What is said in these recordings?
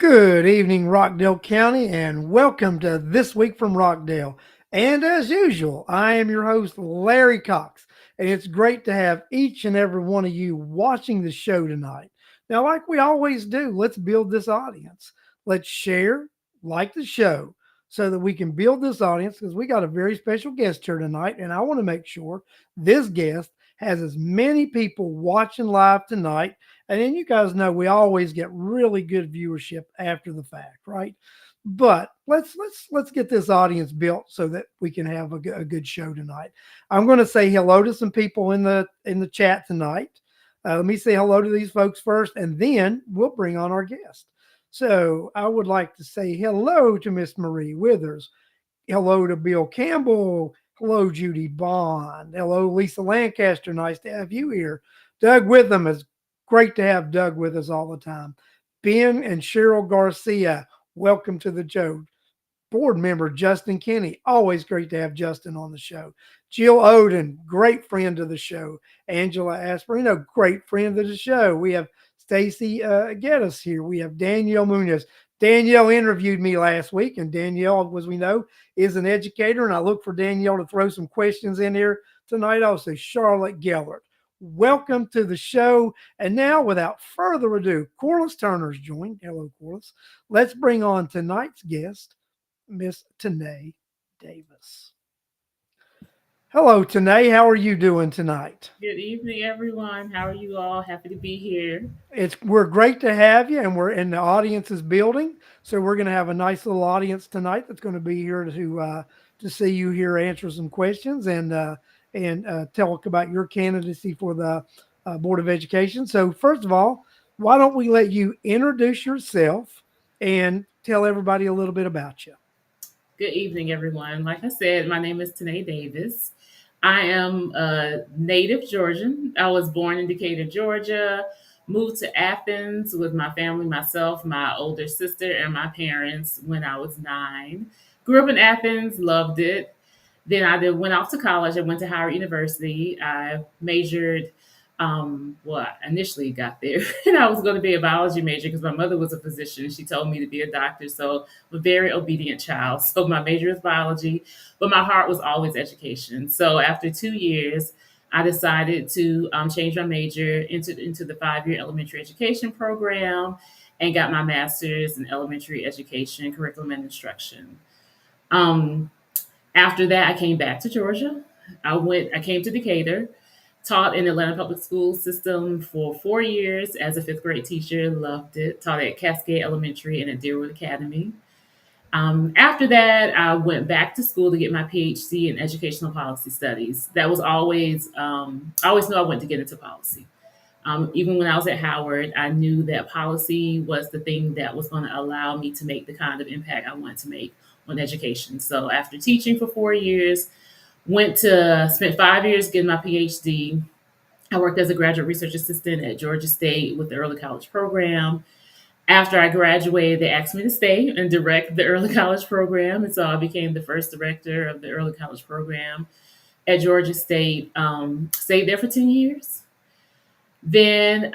Good evening, Rockdale County, and welcome to This Week from Rockdale. And as usual, I am your host, Larry Cox, and it's great to have each and every one of you watching the show tonight. Now, like we always do, let's build this audience. Let's share, like the show, so that we can build this audience because we got a very special guest here tonight, and I want to make sure this guest has as many people watching live tonight, and then you guys know we always get really good viewership after the fact, right? But let's get this audience built so that we can have a good show tonight. I'm going to say hello to some people in the chat tonight. Let me say hello to these folks first, and then we'll bring on our guest. So I would like to say hello to Miss Marie Withers. Hello to Bill Campbell. Hello, Judy Bond. Hello, Lisa Lancaster. Nice to have you here. Doug Witham, is great to have Doug with us all the time. Ben and Cheryl Garcia, welcome to the show. Board member Justin Kinney, always great to have Justin on the show. Jill Oden, great friend of the show. Angela Asperino, great friend of the show. We have Stacy Geddes here. We have Danielle Munoz. Danielle interviewed me last week, and Danielle, as we know, is an educator, and I look for Danielle to throw some questions in here tonight. Also, Charlotte Gellert, welcome to the show. And now, without further ado, Corliss Turner's joined. Hello, Corliss. Let's bring on tonight's guest, Miss Tene Davis. Hello, Tene. How are you doing tonight? Good evening, everyone. How are you all? Happy to be here. We're great to have you, and the audience is building. So we're going to have a nice little audience tonight that's going to be here to see you here answer some questions and tell about your candidacy for the Board of Education. So first of all, why don't we let you introduce yourself and tell everybody a little bit about you? Good evening, everyone. Like I said, my name is Tene Davis. I am a native Georgian. I was born in Decatur, Georgia, moved to Athens with my family, myself, my older sister, and my parents when I was 9. Grew up in Athens, loved it. Then went off to college. I went to Howard University. I majored, well, I initially got there, and I was going to be a biology major because my mother was a physician. She told me to be a doctor, so I'm a very obedient child. So my major was biology, but my heart was always education. So after 2 years, I decided to change my major, entered into the 5-year elementary education program, and got my master's in elementary education, curriculum, and instruction. Um, After that, I came back to Georgia. I came to Decatur, taught in the Atlanta Public School System for 4 years as a fifth grade teacher. Loved it. Taught at Cascade Elementary and at Deerwood Academy. After that, I went back to school to get my PhD in educational policy studies. That was always, I always knew I wanted to get into policy. Even when I was at Howard, I knew that policy was the thing that was going to allow me to make the kind of impact I wanted to make on education. So after teaching for 4 years, spent 5 years getting my PhD. I worked as a graduate research assistant at Georgia State with the early college program. After I graduated, they asked me to stay and direct the early college program. And so I became the first director of the early college program at Georgia State. Stayed there for 10 years. Then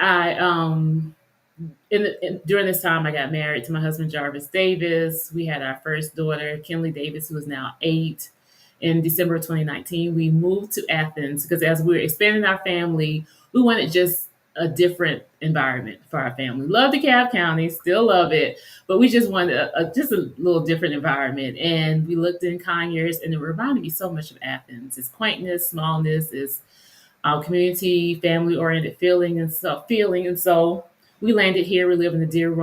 during this time, I got married to my husband, Jarvis Davis. We had our first daughter, Kinley Davis, who is now 8. In December of 2019, we moved to Athens because as we were expanding our family, we wanted just a different environment for our family. Love DeKalb County, still love it, but we just wanted just a little different environment. And we looked in Conyers, and it reminded me so much of Athens. Its quaintness, smallness, its community, family-oriented feeling. And so we landed here. We live in the Deer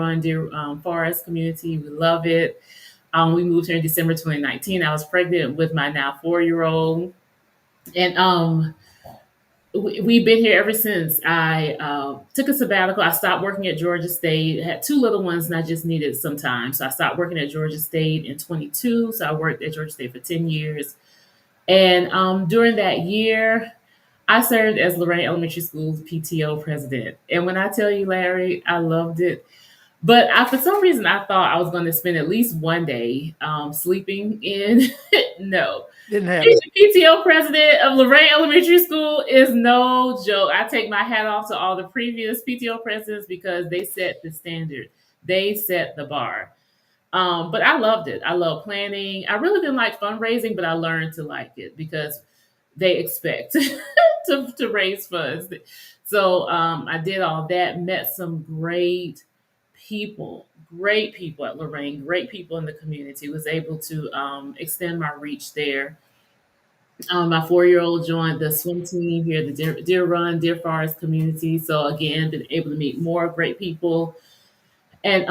Forest community. We love it. We moved here in December 2019. I was pregnant with my now 4-year-old. And we've been here ever since. I took a sabbatical. I stopped working at Georgia State. I had 2 little ones, and I just needed some time. So I stopped working at Georgia State in 22. So I worked at Georgia State for 10 years. And during that year, I served as Lorraine Elementary School's PTO president. And when I tell you, Larry, I loved it. But for some reason, I thought I was going to spend at least one day sleeping in. No. Didn't Being happen. the PTO president of Lorraine Elementary School is no joke. I take my hat off to all the previous PTO presidents because they set the standard. They set the bar. But I loved it. I love planning. I really didn't like fundraising, but I learned to like it because they expect to raise funds. So I did all that, met some great people at Lorraine, great people in the community, was able to extend my reach there. My 4-year-old joined the swim team here at the Deer Run, Deer Forest community. So again, been able to meet more great people. And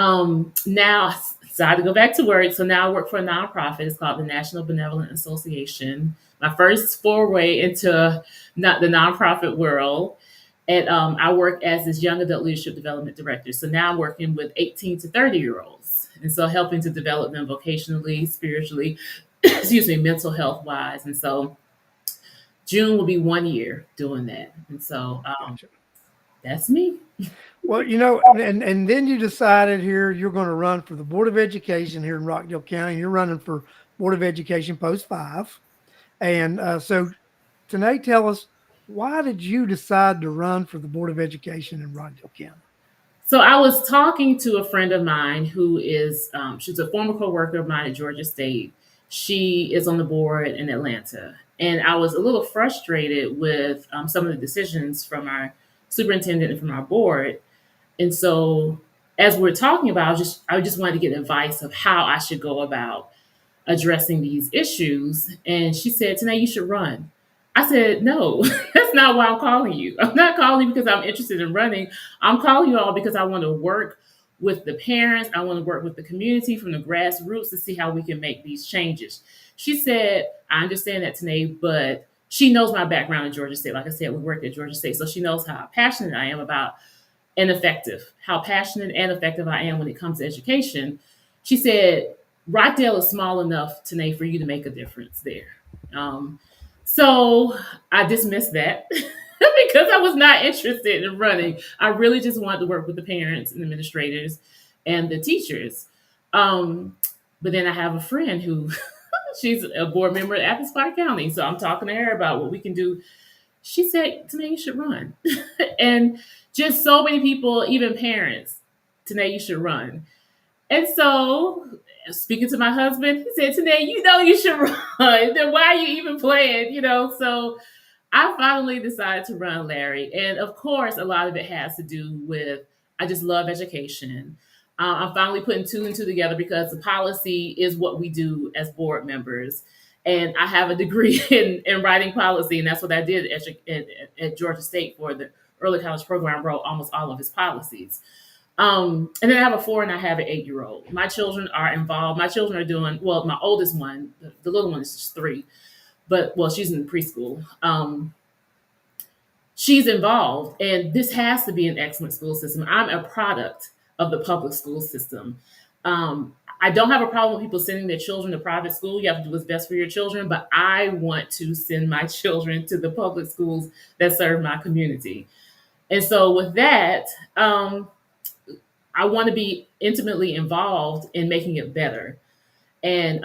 now I decided to go back to work. So now I work for a nonprofit. It's called the National Benevolent Association. My first foray into not the nonprofit world. And I work as this young adult leadership development director. So now I'm working with 18 to 30-year-olds. And so helping to develop them vocationally, spiritually, excuse me, mental health wise. And so June will be 1 year doing that. And so Gotcha. that's me. Well, and then you decided here you're going to run for the Board of Education here in Rockdale County. You're running for Board of Education Post 5. And so tonight, tell us, why did you decide to run for the Board of Education in Rockdale County? So I was talking to a friend of mine who is she's a former coworker of mine at Georgia State. She is on the board in Atlanta, and I was a little frustrated with some of the decisions from our superintendent and from our board. And so, as we're talking about, I just wanted to get advice of how I should go about addressing these issues. And she said, Tanae, you should run. I said, no, that's not why I'm calling you. I'm not calling you because I'm interested in running. I'm calling you all because I want to work with the parents. I want to work with the community from the grassroots to see how we can make these changes. She said, I understand that, Tanae, but she knows my background in Georgia State. Like I said, we worked at Georgia State. So she knows how passionate I am about and effective, how passionate and effective I am when it comes to education. She said, Rockdale is small enough, Tanae, for you to make a difference there. Um, so I dismissed that because I was not interested in running. I really just wanted to work with the parents and administrators and the teachers. Um, but then I have a friend who she's a board member at Athens Clarke County. So I'm talking to her about what we can do. She said, Tanae, you should run. And just so many people, even parents, Tanae, you should run. And so, speaking to my husband, he said, Tanae, you know you should run. Then why are you even playing? So I finally decided to run, Larry. And of course, a lot of it has to do with I just love education. I'm finally putting two and two together because the policy is what we do as board members. And I have a degree in writing policy, and that's what I did at Georgia State for the early college program. I wrote almost all of his policies. And then I have a 4 and I have an 8-year old. My children are involved. My children are doing well. My oldest one, the little one, is just 3, but well, she's in preschool. She's involved, and this has to be an excellent school system. I'm a product of the public school system. I don't have a problem with people sending their children to private school. You have to do what's best for your children, but I want to send my children to the public schools that serve my community. And so, with that, I want to be intimately involved in making it better. And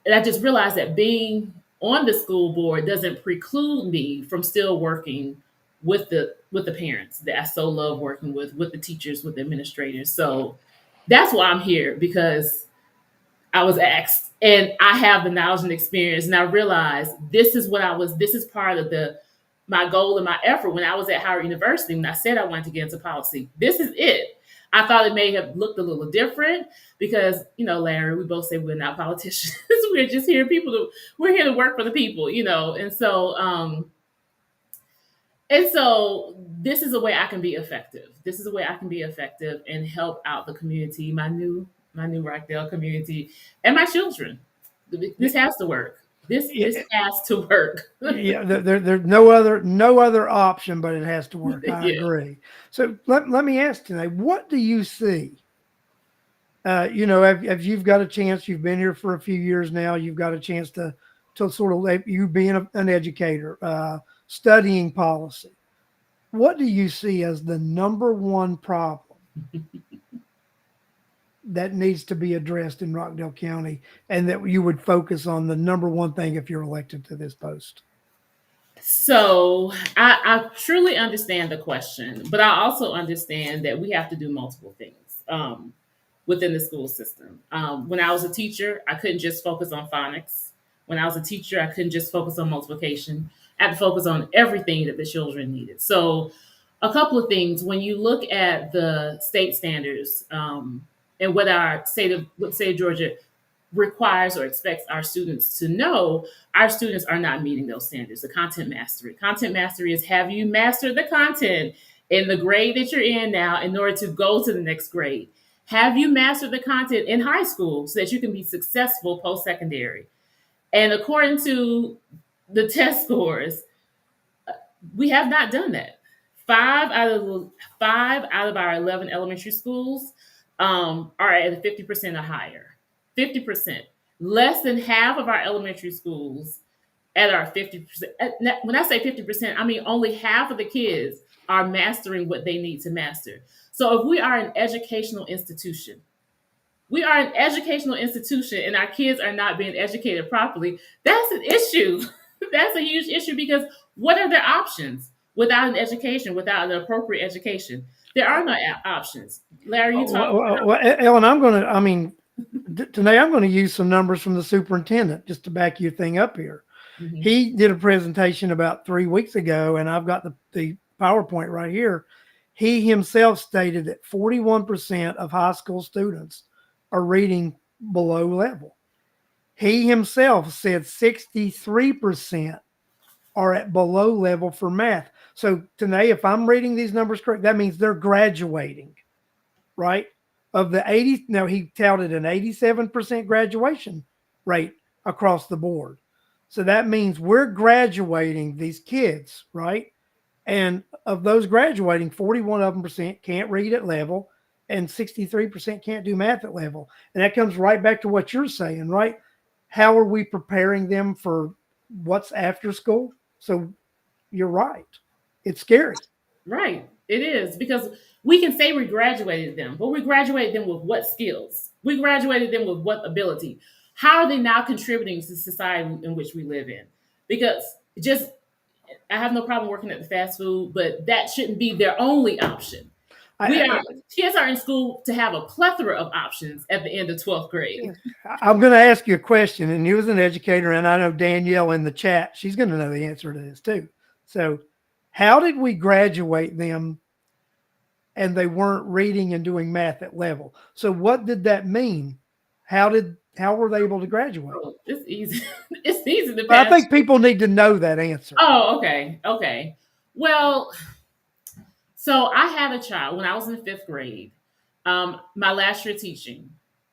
and I just realized that being on the school board doesn't preclude me from still working with the parents that I so love working with the teachers, with the administrators. So that's why I'm here because I was asked, and I have the knowledge and experience, and I realized this is part of the my goal and my effort when I was at Howard University. When I said I wanted to get into policy, this is it. I thought it may have looked a little different because, Larry, we both say we're not politicians. We're just here we're here to work for the people. And so this is a way I can be effective. This is a way I can be effective and help out the community, my new Rockdale community, and my children. This has to work. This Yeah, has to work. yeah, there's no other option, but it has to work. I Yeah. agree. So let me ask today, what do you see? If you've got a chance, you've been here for a few years now, you've got a chance to sort of you being an educator, studying policy. What do you see as the number one problem that needs to be addressed in Rockdale County, and that you would focus on the number one thing if you're elected to this post? So I truly understand the question, but I also understand that we have to do multiple things. within the school system. When I was a teacher, I couldn't just focus on phonics. When I was a teacher, I couldn't just focus on multiplication. I had to focus on everything that the children needed. So, a couple of things when you look at the state standards and what state of Georgia requires or expects our students to know, our students are not meeting those standards. The content mastery. Content mastery is have you mastered the content in the grade that you're in now in order to go to the next grade? Have you mastered the content in high school so that you can be successful post secondary? And according to the test scores, we have not done that. Five out of our 11 elementary schools are at 50% or higher. 50%. Less than half of our elementary schools at our 50%. When I say 50%, I mean only half of the kids are mastering what they need to master. So if we are an educational institution, and our kids are not being educated properly, that's an issue. That's a huge issue because what are their options without an education, without an appropriate education? There are no options. Larry, you talk. Ellen, today I'm going to use some numbers from the superintendent just to back your thing up here. Mhm. He did a presentation about 3 weeks ago, and I've got the PowerPoint right here. He himself stated that 41% of high school students are reading below level. He himself said 63% are at below level for math. So today, if I'm reading these numbers correct, that means they're graduating, right? Of the 80, now he touted an 87% graduation rate across the board. So that means we're graduating these kids, right? And of those graduating, 41 of them can't read at level and 63% can't do math at level. And that comes right back to what you're saying, right? How are we preparing them for what's after school? So you're right. It's scary. Right. It is because we can say we graduated them, but we graduated them with what skills? We graduated them with what ability? How are they now contributing to society in which we live in? Because just I have no problem working at the fast food, but that shouldn't be their only option. We I, are Kids are in school to have a plethora of options at the end of 12th grade. I'm going to ask you a question, and you as an educator, and I know Danielle in the chat, she's going to know the answer to this too. So, how did we graduate them and they weren't reading and doing math at level? So, what did that mean? How were they able to graduate? Oh, it's easy. It's easy to But I pass. think people need to know that answer. Oh, okay. Okay. Well, so I had a child when I was in fifth grade. My last year teaching,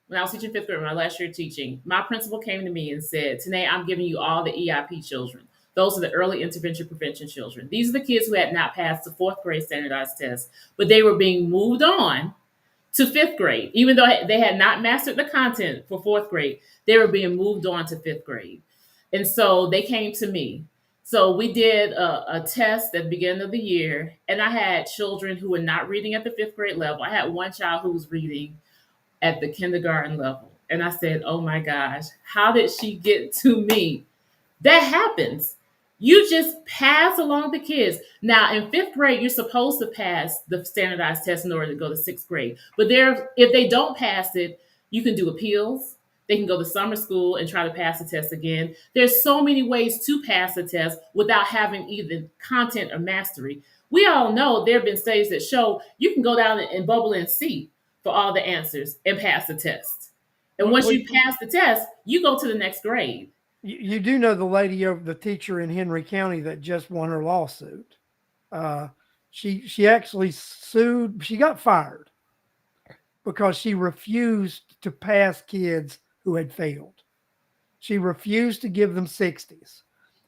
when I was teaching fifth grade, my last year teaching, my principal came to me and said, "Tene, I'm giving you all the EIP children. Those are the early intervention prevention children. These are the kids who had not passed the fourth grade standardized test, but they were being moved on to fifth grade, even though they had not mastered the content for fourth grade. They were being moved on to fifth grade, and so they came to me." So we did a test at the beginning of the year, and I had children who were not reading at the fifth grade level. I had one child who was reading at the kindergarten level. And I said, "Oh my gosh, how did she get to me?" That happens. You just pass along the kids. Now, in fifth grade, you're supposed to pass the standardized test in order to go to sixth grade. But if they don't pass it, you can do appeals. They can go to summer school and try to pass the test again. There's so many ways to pass the test without having either content or mastery. We all know there have been studies that show you can go down and bubble and see for all the answers and pass the test. And once Well, you pass the test, you go to the next grade. you do know the lady over the teacher in Henry County that just won her lawsuit. Uh, she actually sued. She got fired because she refused to pass kids who had failed. She refused to give them 60s.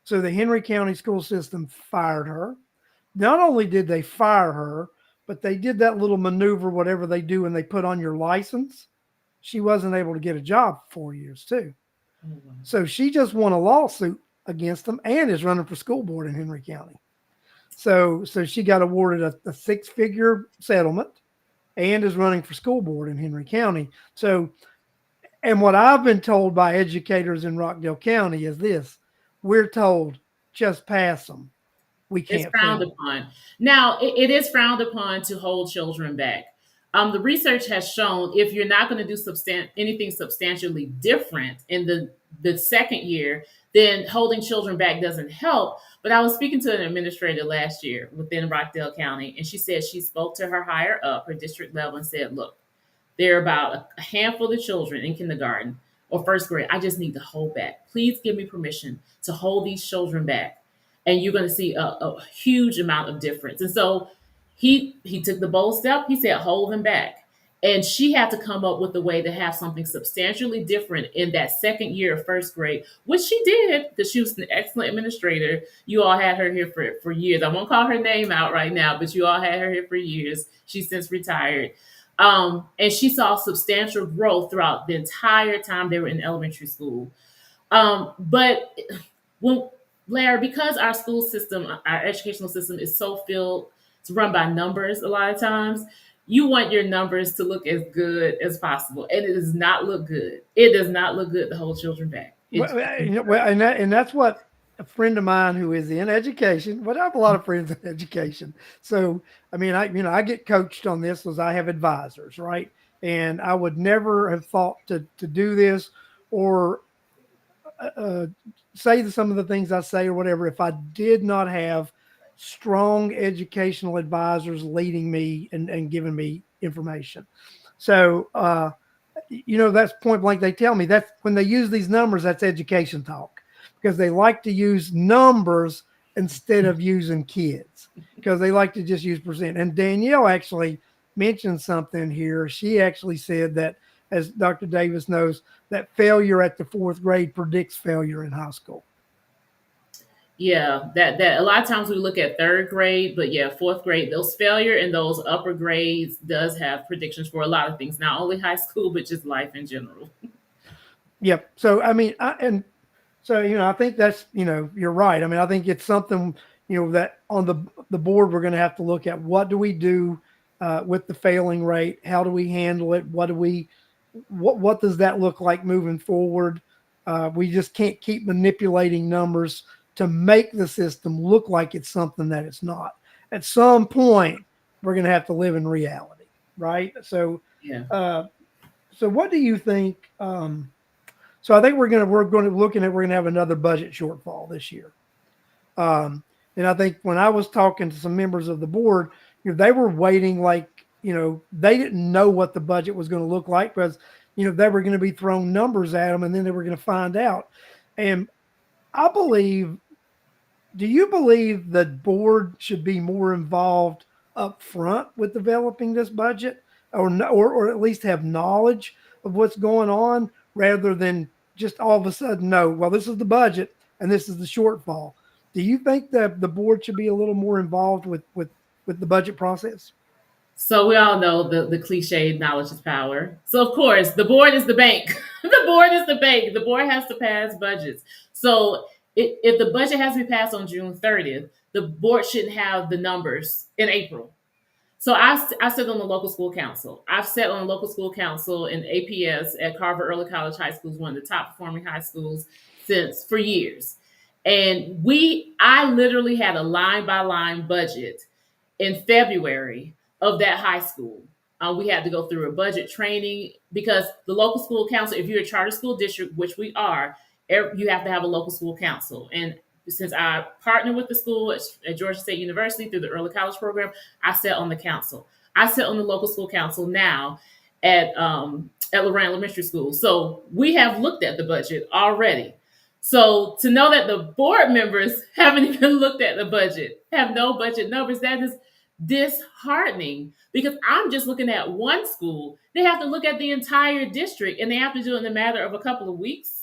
So the Henry County school system fired her. Not only did they fire her, but they did that little maneuver, whatever they do when they put on your license. She wasn't able to get a job for 4 years too. So she just won a lawsuit against them and is running for school board in Henry County. So she got awarded a six-figure settlement and is running for school board in Henry County. So, and what I've been told by educators in Rockdale County is this: we're told just pass them. We It's can't frowned fail. upon. Now, it is frowned upon to hold children back. The research has shown if you're not going to do anything substantially different in the second year, then holding children back doesn't help. But I was speaking to an administrator last year within Rockdale County, and she said she spoke to her higher up, her district level, and said, "Look, there are about a handful of children in kindergarten or first grade. I just need to hold back. Please give me permission to hold these children back." And you're going to see a huge amount of difference. And so he took the bold step. He said, hold them back. And she had to come up with a way to have something substantially different in that second year of first grade, which she did because she was an excellent administrator. You all had her here for years. I won't call her name out right now, but you all had her here for years. She's since retired. And she saw substantial growth throughout the entire time they were in elementary school. But when Larry, because our school system, our educational system is so filled, it's run by numbers a lot of times. You want your numbers to look as good as possible, and it does not look good. It does not look good to hold children back. Well, well, and that's what a friend of mine who is in education. But I have a lot of friends in education. So I mean, I get coached on this as I have advisors, right? And I would never have thought to do this or uh, say some of the things I say or whatever if I did not have strong educational advisors leading me and giving me information. So that's point blank. They tell me that's when they use these numbers, that's education talk because they like to use numbers instead of using kids because they like to just use percent. And Danielle actually mentioned something here. She actually said that, as Dr. Davis knows, that failure at the fourth grade predicts failure in high school. Yeah, that a lot of times we look at third grade, but yeah, fourth grade, those failure in those upper grades does have predictions for a lot of things, not only high school, but just life in general. Yep. So I mean, I think that's you're right. I mean, I think it's something that on the board we're going to have to look at. What do we do with the failing rate? How do we handle it? What does that look like moving forward? We just can't keep manipulating numbers to make the system look like it's something that it's not. At some point, we're going to have to live in reality, right? So, Yeah. uh, so what do you think? So I think we're going to have another budget shortfall this year. And I think when I was talking to some members of the board, they were waiting like, they didn't know what the budget was going to look like because, they were going to be thrown numbers at them and then they were going to find out. And I believe, do you believe the board should be more involved up front with developing this budget or at least have knowledge of what's going on rather than just all of a sudden know, well, this is the budget and this is the shortfall. Do you think that the board should be a little more involved with the budget process? So we all know the cliche knowledge is power. So of course the board is the bank. The board is the bank. The board has to pass budgets. So if the budget has to be passed on June 30th, the board shouldn't have the numbers in April. So I sit on the local school council. I've sat on the local school council in APS at Carver Early College High School, one of the top performing high schools since for years. And I literally had a line by line budget in February of that high school. We had to go through a budget training because the local school council, if you're a charter school district, which we are, you have to have a local school council. And since I partner with the school at Georgia State University through the early college program, I sit on the council. I sit on the local school council now at Lorraine Elementary School. So we have looked at the budget already. So to know that the board members haven't even looked at the budget, have no budget numbers, that is disheartening because I'm just looking at one school. They have to look at the entire district and they have to do it in a matter of a couple of weeks.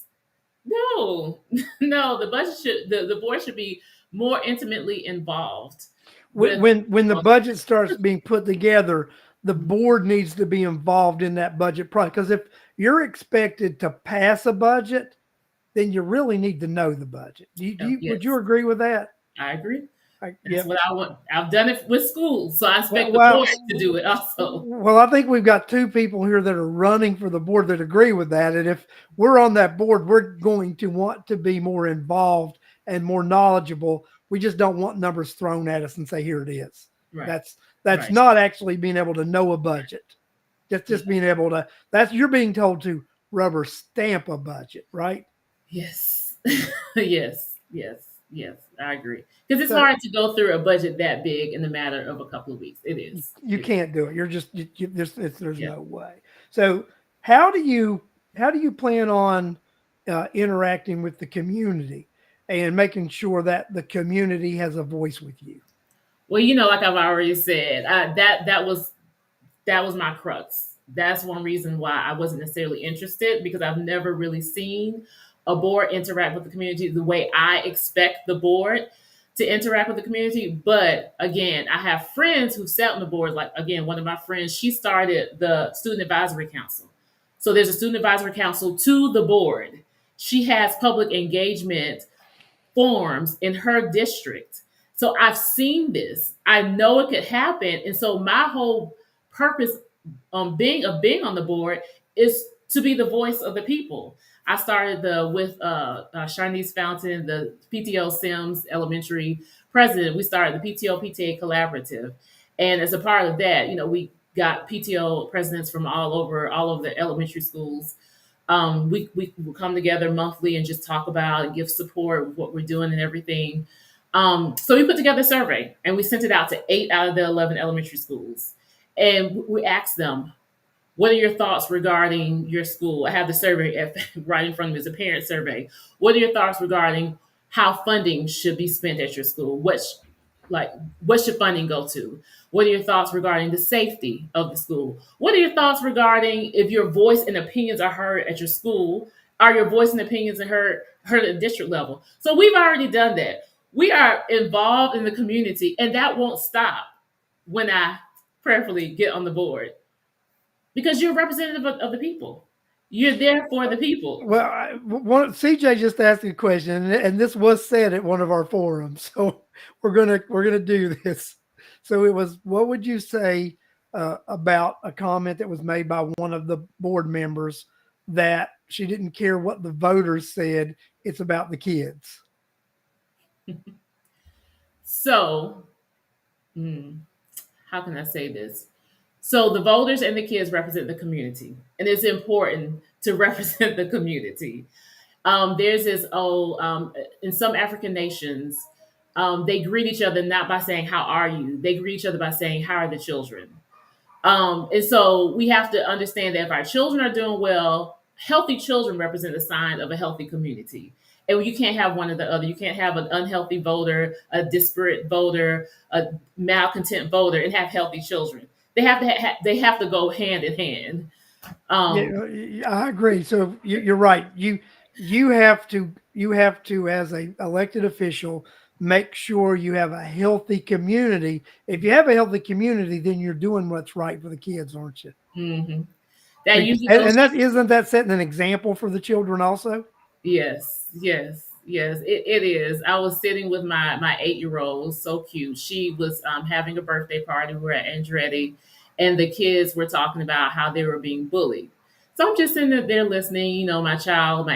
No, no, the board should be more intimately involved with. When the budget starts being put together, the board needs to be involved in that budget process. Because if you're expected to pass a budget, then you really need to know the budget. Yes, Would you agree with that? I agree. That's Yeah. what I want. I've done it with schools, so I expect the board to do it also. Well, I think we've got two people here that are running for the board that agree with that. And if we're on that board, we're going to want to be more involved and more knowledgeable. We just don't want numbers thrown at us and say, here it is. Right. That's Right. not actually being able to know a budget. Just being able to, that's, you're being told to rubber stamp a budget, right? Yes. Yes. I agree. Because it's So hard to go through a budget that big in the matter of a couple of weeks. It you, is. you It is. can't do it. You're just there's Yeah. no way. So how do you plan on interacting with the community and making sure that the community has a voice with you? Well, like I've already said, that was my crux. That's one reason why I wasn't necessarily interested, because I've never really seen a board interact with the community the way I expect the board to interact with the community. But again, I have friends who sat on the board. Like, again, one of my friends, she started the student advisory council. So there's a student advisory council to the board. She has public engagement forms in her district. So I've seen this. I know it could happen. And so my whole purpose being on the board is to be the voice of the people. I started the with Shanice Fountain, the PTO Sims Elementary president. We started the PTO PTA collaborative, and as a part of that, we got PTO presidents from all over the elementary schools. We will come together monthly and just talk about and give support with what we're doing and everything. So we put together a survey and we sent it out to 8 out of the 11 elementary schools. And we asked them, what are your thoughts regarding your school? I have the survey right in front of me. It's a parent survey. What are your thoughts regarding how funding should be spent at your school? Like, what should funding go to? What are your thoughts regarding the safety of the school? What are your thoughts regarding if your voice and opinions are heard at your school? Are your voice and opinions heard at the district level? So we've already done that. We are involved in the community, and that won't stop when I prayerfully get on the board, because you're a representative of the people. You're there for the people. Well, CJ just asked a question, and this was said at one of our forums. So we're gonna do this. So it was, what would you say about a comment that was made by one of the board members that she didn't care what the voters said? It's about the kids. So, hmm, how can I say this? So the voters and the kids represent the community, and it's important to represent the community. There's this in some African nations, they greet each other not by saying "How are you?" They greet each other by saying "How are the children?" And so we have to understand that if our children are doing well, healthy children represent a sign of a healthy community. And you can't have one or the other. You can't have an unhealthy voter, a disparate voter, a malcontent voter, and have healthy children. They have to go hand in hand. Um, Yeah, I agree. So you're right. You have to, as a elected official, make sure you have a healthy community. If you have a healthy community, then you're doing what's right for the kids, aren't you? mhm. That And usually goes. and that, isn't that setting an example for the children also? Yes. It is. I was sitting with my 8 year old, so cute. She was having a birthday party. We were at Andretti, and the kids were talking about how they were being bullied. So I'm just sitting there listening. My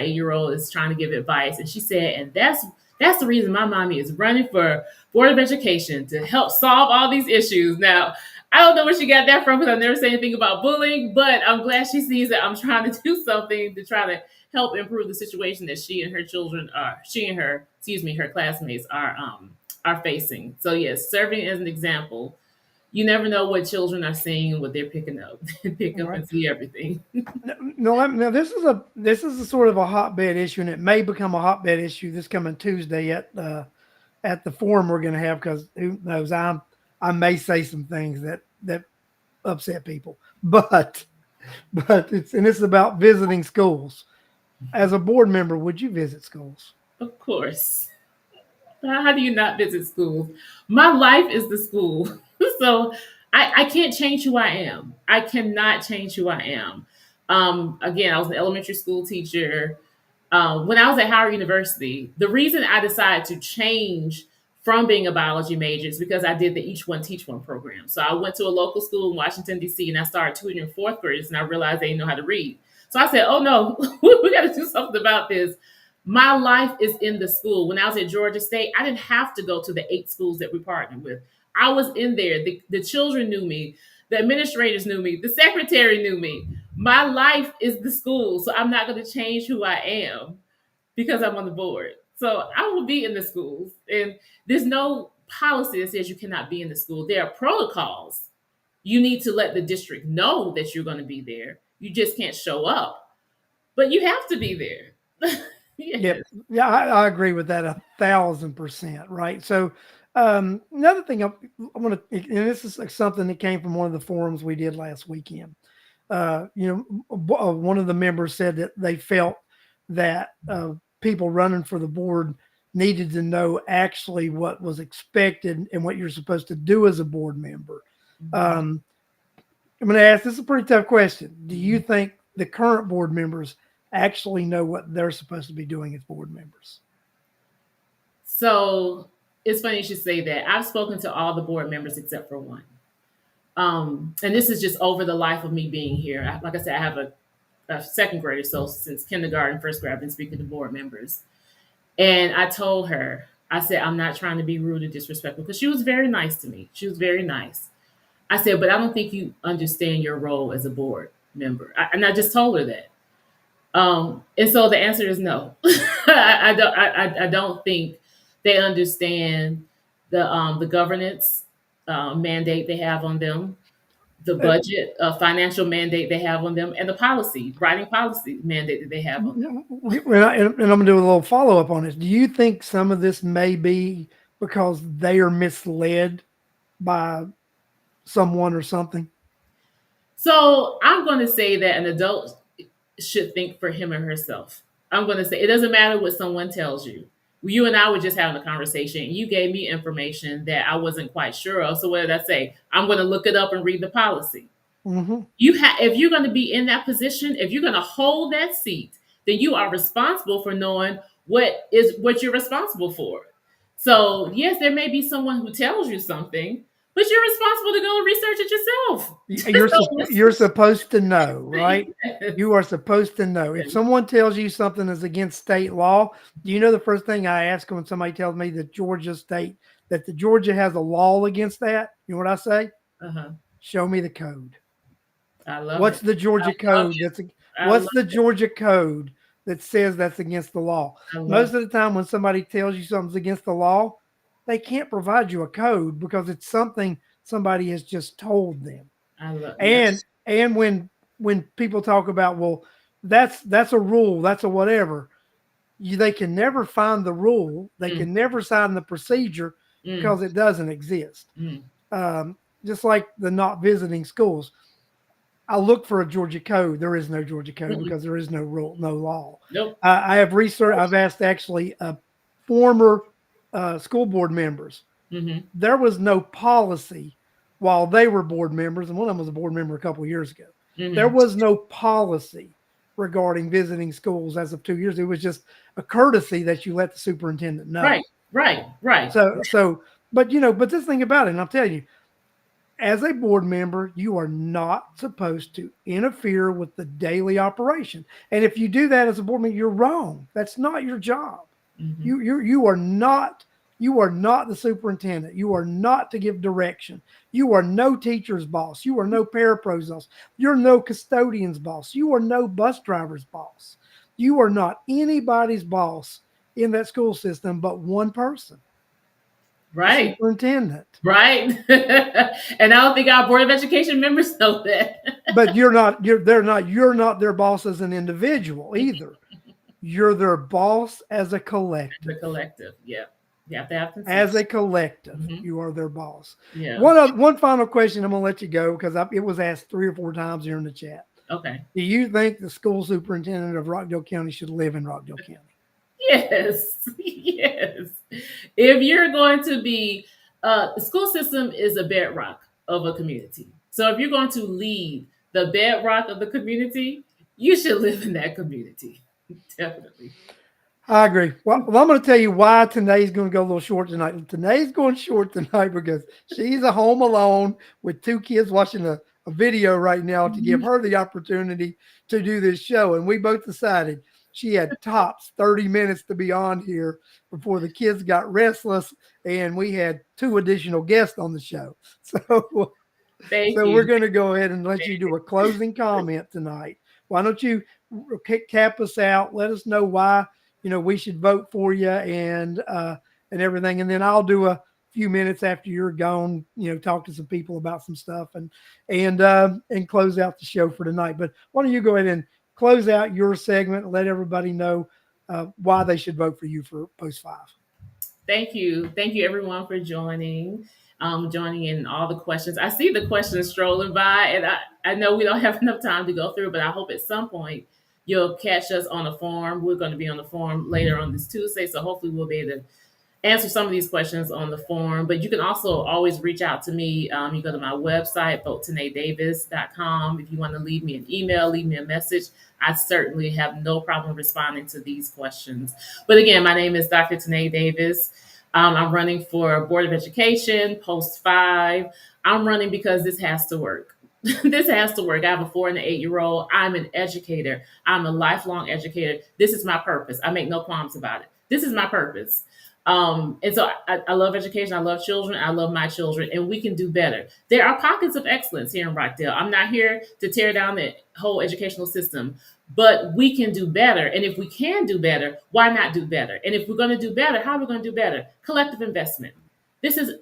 8 year old is trying to give advice, and she said, and that's the reason my mommy is running for board of education to help solve all these issues. Now, I don't know where she got that from, because I've never said anything about bullying, but I'm glad she sees that I'm trying to do something to try to help improve the situation that she and her, excuse me, her classmates are facing. So yes, serving as an example. You never know what children are seeing and what they're picking up. They pick All up right. and see everything. No, now this is a sort of a hotbed issue, and it may become a hotbed issue this coming Tuesday at the forum we're going to have, because who knows, I may say some things that upset people, but it's about visiting schools. As a board member, would you visit schools? Of course. How do you not visit schools? My life is the school. So I can't change who I am. I cannot change who I am. Again, I was an elementary school teacher. When I was at Howard University, the reason I decided to change from being a biology major is because I did the Each One Teach One program. So I went to a local school in Washington, D.C., and I started tutoring fourth graders, and I realized they didn't know how to read. So I said, oh no, we got to do something about this. My life is in the school. When I was at Georgia State, I didn't have to go to the 8 schools that we partnered with. I was in there. The children knew me. The administrators knew me. The secretary knew me. My life is the school, so I'm not going to change who I am because I'm on the board. So I will be in the schools, and there's no policy that says you cannot be in the school. There are protocols. You need to let the district know that you're going to be there. You just can't show up, but you have to be there. Yep. Yes. Yeah, I agree with that 1,000%. Right. So, another thing I want to, and this is like something that came from one of the forums we did last weekend. One of the members said that they felt that people running for the board needed to know actually what was expected and what you're supposed to do as a board member. Mhm. Um, I'm going to ask this is a pretty tough question. Do you Mhm. think the current board members actually know what they're supposed to be doing as board members? So it's funny you should say that. I've spoken to all the board members except for one. And this is just over the life of me being here. Like I said, I have a second grader, so since kindergarten, first grade, I've been speaking to board members. And I told her, I said, I'm not trying to be rude or disrespectful because she was very nice to me. She was very nice. I said, but I don't think you understand your role as a board member. And I just told her that. And so the answer is no. I don't think they understand the governance mandate they have on them, the Uh, budget financial mandate they have on them, and the policy writing policy mandate that they have on them. and I'm going to do a little follow up on this. Do you think some of this may be because they are misled by someone or something? So I'm going to say that an adult should think for him or herself. I'm going to say it doesn't matter what someone tells you. You and I were just having a conversation. You gave me information that I wasn't quite sure of. So what did I say? I'm going to look it up and read the policy. Hmm. If you're going to be in that position, if you're going to hold that seat, then you are responsible for knowing what you're responsible for. So yes, there may be someone who tells you something, but you're responsible to go and research it yourself. You're supposed to know, right? Yes. You are supposed to know. If someone tells you something is against state law, do you know the first thing I ask when somebody tells me that the Georgia has a law against that? You know what I say? Uh-huh. Show me the code. I love What's it. the I Georgia love code? it. I love What's the it. Georgia code that says that's against the law? I love Most of the time, when somebody tells you something's against the law, they can't provide you a code because it's something somebody has just told them. I love And yes. when people talk about, well, that's a rule, that's a whatever, they can never find the rule, they Mm, can never sign the procedure mm, because it doesn't exist. mm, Um, just like the not visiting schools. I look for a Georgia code. There is no Georgia code mm-mm. because there is no rule, no law. Nope. I have researched. I've asked actually former school board members. Mm-hmm. There was no policy while they were board members, and one of them was a board member a couple of years ago. There Mm-hmm. was no policy regarding visiting schools as of 2 years. It was just a courtesy that you let the superintendent know. Right. Right. Right. So, but this thing about it, and I'll tell you, as a board member, you are not supposed to interfere with the daily operation. And if you do that as a board member, you're wrong. That's not your job. Mm-hmm. You are not the superintendent. You are not to give direction. You are no teacher's boss. You are no parapros boss. You're no custodian's boss. You are no bus driver's boss. You are not anybody's boss in that school system but one person, the Right. superintendent. Right. And I don't think our board of education members know that. But you're not their boss as an individual either. You're their boss as a The collective. collective. Yeah. You have to have As a consistency. collective, Hmm. you are their boss. Yeah. One final question. I'm gonna let you go because it was asked 3 or 4 times here in the chat. Okay. Do you think the school superintendent of Rockdale County should live in Rockdale County? Yes. Yes. If you're going to be, the school system is a bedrock of a community. So if you're going to lead the bedrock of the community, you should live in that community. Definitely. I agree. Well, I'm going to tell you why today's going to go a little short tonight. Today's going short tonight because she's at home alone with 2 kids watching a video right now to give Mhm. her the opportunity to do this show. And we both decided she had tops 30 minutes to be on here before the kids got restless and we had 2 additional guests on the show. So Thank So we're you. going to go ahead and let you do a closing comment tonight. Why don't you cap us out? Let us know why we should vote for you and everything, and then I'll do a few minutes after you're gone. Talk to some people about some stuff and close out the show for tonight. But why don't you go ahead and close out your segment and let everybody know why they should vote for you for post 5. Thank you. Thank you, everyone, for joining in all the questions. I see the questions strolling by, and I know we don't have enough time to go through, but I hope at some point you'll catch us on the forum. We're going to be on the forum later on this Tuesday, so hopefully we'll be able to answer some of these questions on the forum. But you can also always reach out to me. You go to my website, votetenedavis.com. If you want to leave me an email, leave me a message. I certainly have no problem responding to these questions. But again, my name is Dr. Tene Davis. I'm running for Board of Education, Post 5. I'm running because this has to work. This has to work. I have a 4 and an 8-year-old. I'm an educator. I'm a lifelong educator. This is my purpose. I make no qualms about it. This is my purpose. And so I love education. I love children. I love my children, and we can do better. There are pockets of excellence here in Rockdale. I'm not here to tear down the whole educational system, but we can do better. And if we can do better, why not do better? And if we're going to do better, how are we going to do better? Collective investment. This is,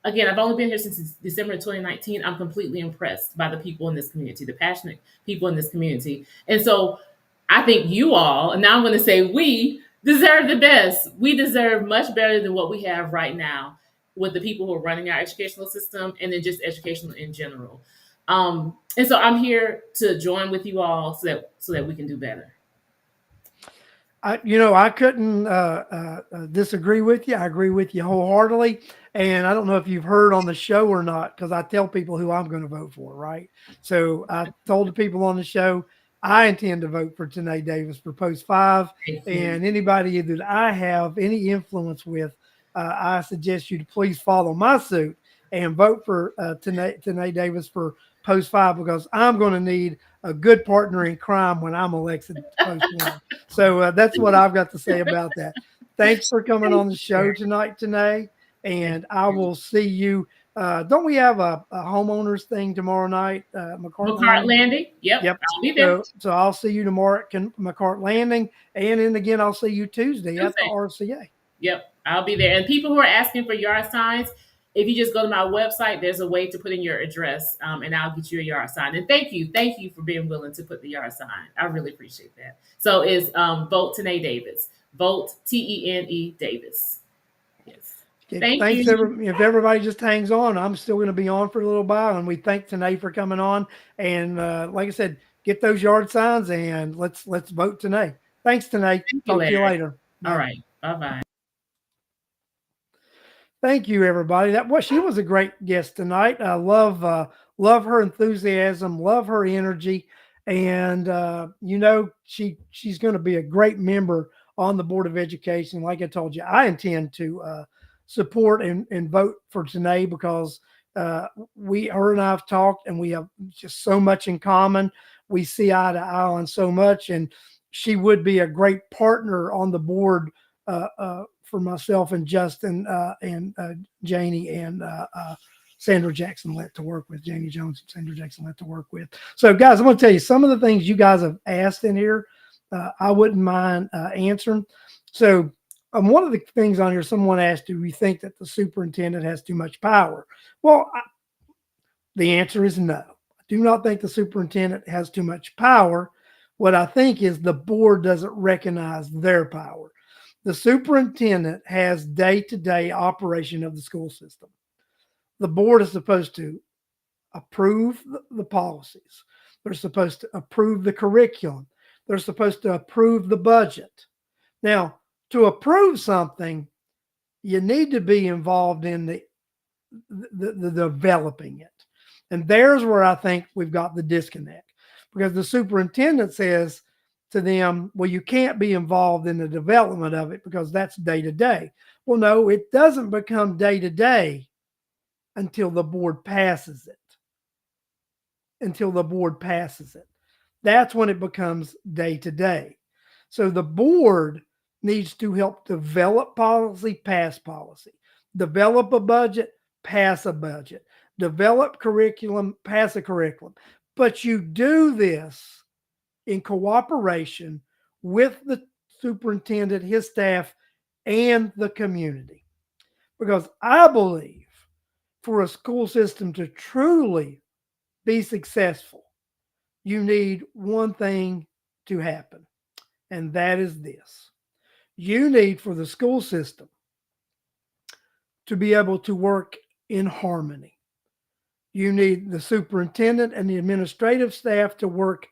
again, I've only been here since December 2019. I'm completely impressed by the people in this community, the passionate people in this community. And so I think you all, and now I'm going to say we, deserve the best. We deserve much better than what we have right now with the people who are running our educational system and then just educational in general. And so I'm here to join with you all so that we can do better. I couldn't disagree with you. I agree with you wholeheartedly. And I don't know if you've heard on the show or not, because I tell people who I'm going to vote for, right? So I told the people on the show, I intend to vote for Tene Davis for post 5. Thank you. And anybody that I have any influence with, I suggest you to please follow my suit and vote for Tene Davis for post 5, because I'm going to need a good partner in crime when I'm elected post 1. So that's what I've got to say about that. Thanks for coming on the show tonight, Tene. And I will see you. Don't we have a homeowners thing tomorrow night, McCart McCart Landing? Landing. Yep. Yep. I'll be there So I'll see you tomorrow at McCart Landing. And then again, I'll see you Tuesday at the Tuesday. RCA. Yep. I'll be there. And people who are asking for yard signs, if you just go to my website, there's a way to put in your address, and I'll get you a yard sign. And thank you for being willing to put the yard sign. I really appreciate that. So it's vote Tene Davis. Vote Tene Davis. Yes. Okay, Thank thanks. you. If everybody just hangs on, I'm still going to be on for a little while. And we thank Tene for coming on. And like I said, get those yard signs and let's vote Tene. Thanks, Tene. Thank you, Talk to you Larry. later. All right. Bye-bye. Thank you, everybody. She was a great guest tonight. I love her enthusiasm, love her energy, and she's going to be a great member on the Board of Education. Like I told you, I intend to support and vote for Tene because her and I have talked, and we have just so much in common. We see eye to eye on so much, and she would be a great partner on the board for myself and Justin and Janie and Sandra Jackson Lett to work with, Janie Jones and Sandra Jackson Lett to work with. So, guys, I'm going to tell you some of the things you guys have asked in here. I wouldn't mind answering. So, one of the things on here, someone asked, do we think that the superintendent has too much power? Well, the answer is no. I do not think the superintendent has too much power. What I think is the board doesn't recognize their power. The superintendent has day-to-day operation of the school system. The board is supposed to approve the policies. They're supposed to approve the curriculum. They're supposed to approve the budget. Now, to approve something, you need to be involved in the developing it. And there's where I think we've got the disconnect, because the superintendent says to them, well, you can't be involved in the development of it because that's day to day. Well, no, it doesn't become day to day until the board passes it. That's when it becomes day to day. So the board needs to help develop policy, pass policy, develop a budget, pass a budget, develop curriculum, pass a curriculum. But you do this in cooperation with the superintendent, his staff, and the community. Because I believe for a school system to truly be successful, you need one thing to happen, and that is this: you need for the school system to be able to work in harmony. You need the superintendent and the administrative staff to work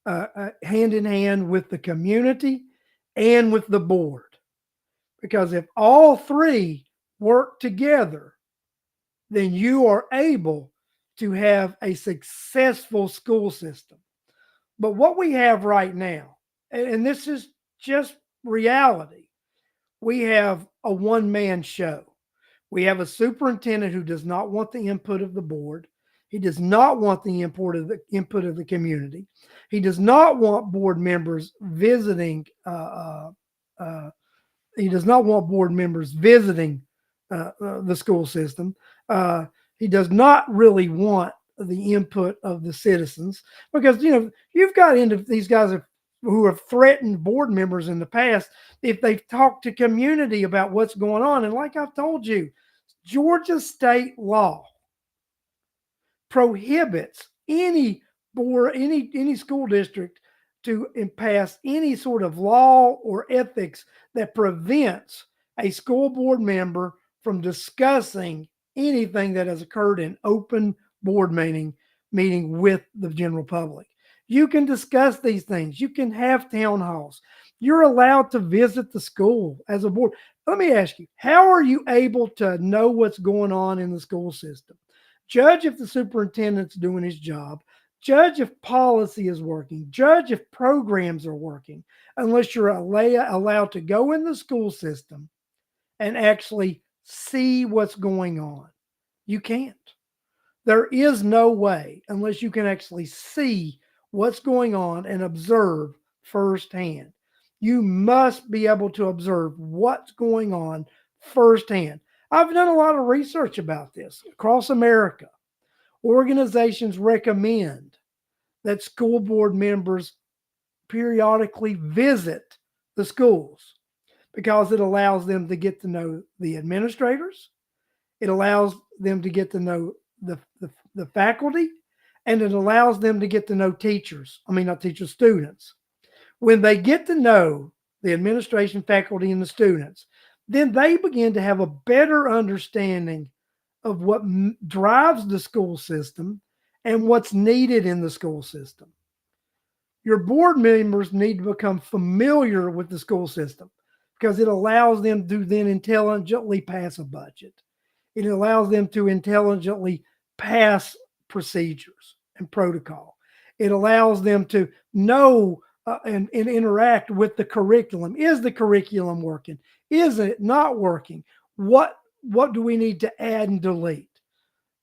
hand in hand with the community and with the board. Because if all three work together, then you are able to have a successful school system. But what we have right now, and this is just reality, we have a one-man show. We have a superintendent who does not want the input of the board. He does not want the input of the community. He does not want board members visiting. He does not want board members visiting the school system. He does not really want the input of the citizens because you've got into these guys who have threatened board members in the past if they've talked to community about what's going on. And like I've told you, Georgia state law prohibits any board, any school district to pass any sort of law or ethics that prevents a school board member from discussing anything that has occurred in open board meeting with the general public. You can discuss these things. You can have town halls. You're allowed to visit the school as a board. Let me ask you, how are you able to know what's going on in the school system? Judge if the superintendent's doing his job. Judge if policy is working. Judge if programs are working, unless you're allowed to go in the school system and actually see what's going on. You can't. There is no way unless you can actually see what's going on and observe firsthand. You must be able to observe what's going on firsthand. I've done a lot of research about this across America. Organizations recommend that school board members periodically visit the schools because it allows them to get to know the administrators, it allows them to get to know the faculty, and it allows them to get to know teachers. I mean, not teachers, students. When they get to know the administration, faculty, and the students, then they begin to have a better understanding of what drives the school system and what's needed in the school system. Your board members need to become familiar with the school system because it allows them to then intelligently pass a budget. It allows them to intelligently pass procedures and protocol. It allows them to know and interact with the curriculum. Is the curriculum working? Is it not working? What do we need to add and delete?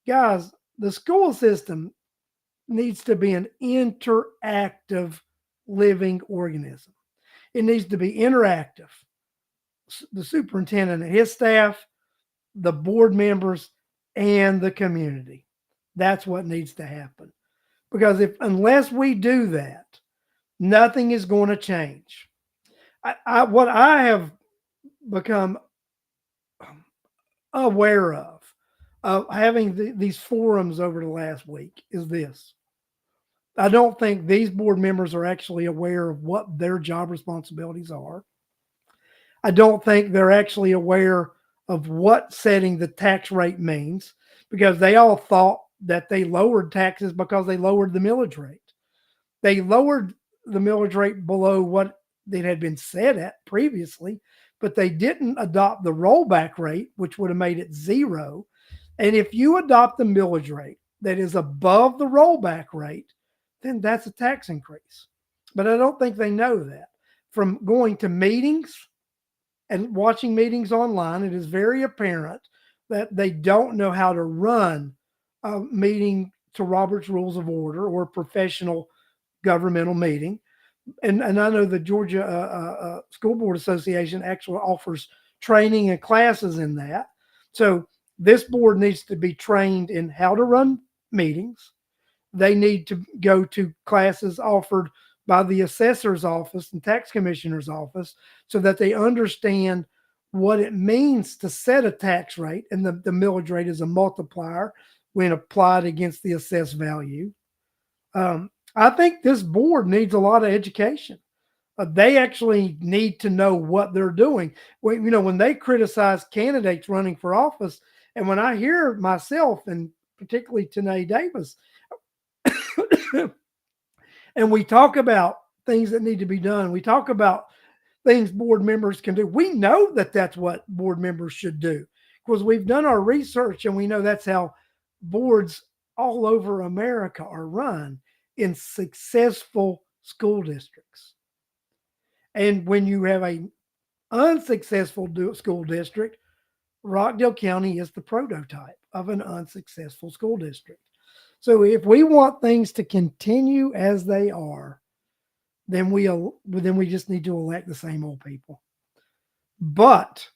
Guys, the school system needs to be an interactive living organism. It needs to be interactive. The superintendent and his staff, the board members, and the community. That's what needs to happen. Because unless we do that, nothing is going to change. What I have become aware of having these forums over the last week is this. I don't think these board members are actually aware of what their job responsibilities are. I don't think they're actually aware of what setting the tax rate means because they all thought that they lowered taxes because they lowered the millage rate. They lowered the millage rate below what it had been set at previously, but they didn't adopt the rollback rate, which would have made it zero. And if you adopt the millage rate that is above the rollback rate, then that's a tax increase. But I don't think they know that. From going to meetings and watching meetings online, it is very apparent that they don't know how to run a meeting to Robert's Rules of Order or professional governmental meeting. And I know the Georgia School Board Association actually offers training and classes in that. So This board needs to be trained in how to run meetings. They need to go to classes offered by the assessor's office and tax commissioner's office so that they understand what it means to set a tax rate. And the millage rate is a multiplier when applied against the assessed value. I think this board needs a lot of education. They actually need to know what they're doing. When they criticize candidates running for office, and when I hear myself and particularly Tene Davis, and we talk about things that need to be done, we talk about things board members can do. We know that that's what board members should do because we've done our research and we know that's how boards all over America are run in successful school districts. And when you have a unsuccessful school district, Rockdale County is the prototype of an unsuccessful school district. So if we want things to continue as they are, then we just need to elect the same old people. But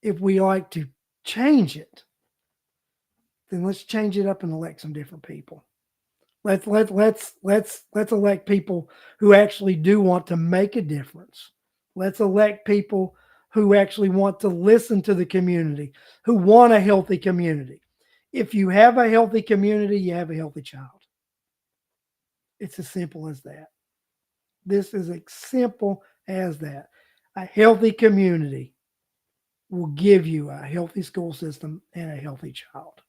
if we like to change it, then let's change it up and elect some different people. Let's elect people who actually do want to make a difference. Let's elect people who actually want to listen to the community, who want a healthy community. If you have a healthy community, you have a healthy child. It's as simple as that. This is as simple as that. A healthy community will give you a healthy school system and a healthy child.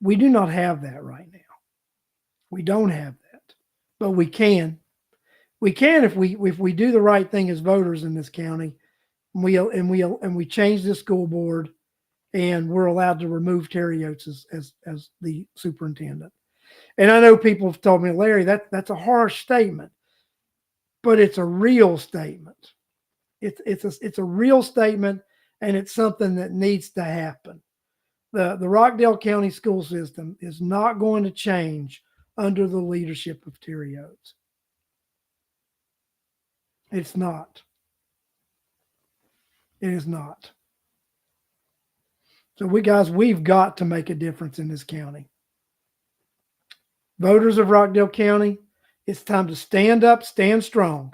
We do not have that right now. We don't have that, but we can. We can if we do the right thing as voters in this county. We change the school board, and we're allowed to remove Terry Oates as the superintendent. And I know people have told me, Larry, that's a harsh statement, but it's a real statement. It's a real statement, and it's something that needs to happen. The Rockdale County school system is not going to change under the leadership of Terry Oates. It's not. It is not. So we've got to make a difference in this county. Voters of Rockdale County, it's time to stand up, stand strong,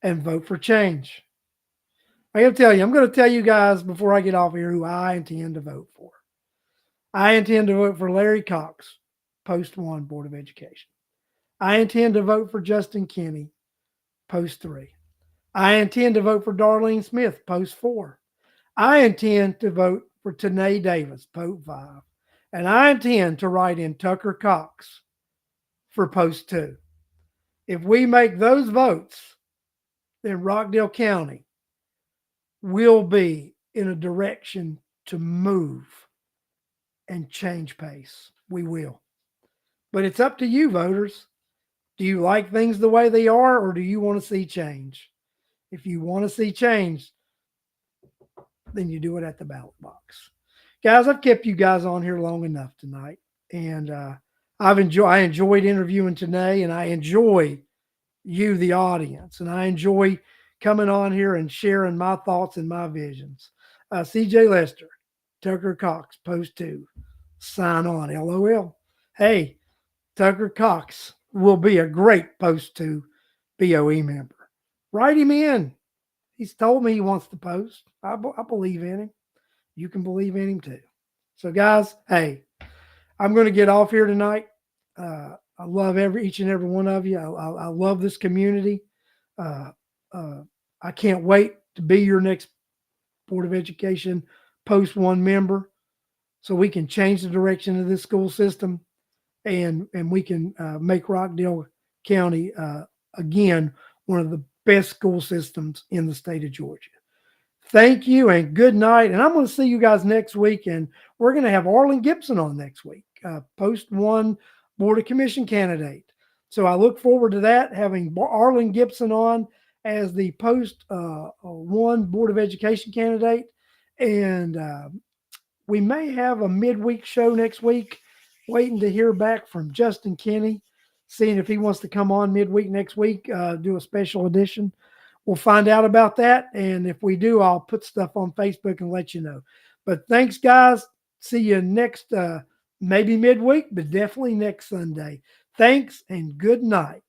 and vote for change. I'm going to tell you guys before I get off here who I intend to vote for. I intend to vote for Larry Cox, Post 1 Board of Education. I intend to vote for Justin Kinney, Post 3. I intend to vote for Darlene Smith, Post 4. I intend to vote for Tene Davis, Post 5. And I intend to write in Tucker Cox for Post 2. If we make those votes, then Rockdale County will be in a direction to move and change pace. We will. But it's up to you, voters. Do you like things the way they are, or do you want to see change? If you want to see change, then you do it at the ballot box. Guys, I've kept you guys on here long enough tonight, and I enjoyed interviewing today, and I enjoy you, the audience, and I enjoy coming on here and sharing my thoughts and my visions. CJ Lester, Tucker Cox, Post 2, sign on, LOL. Hey, Tucker Cox will be a great Post 2 BOE member. Write him in. He's told me he wants to post. I believe in him. You can believe in him too. So, guys, hey, I'm going to get off here tonight. I love each and every one of you. I love this community. I can't wait to be your next Board of Education Post 1 member so we can change the direction of this school system and we can make Rockdale County, again, one of the best school systems in the state of Georgia. Thank you and good night. And I'm going to see you guys next week. And we're going to have Arlen Gibson on next week, Post 1 Board of Commission candidate. So I look forward to that, having Arlen Gibson on as the Post 1 Board of Education candidate. And we may have a midweek show next week, waiting to hear back from Justin Kinney, seeing if he wants to come on midweek next week, do a special edition. We'll find out about that. And if we do, I'll put stuff on Facebook and let you know. But thanks, guys. See you next, maybe midweek, but definitely next Sunday. Thanks and good night.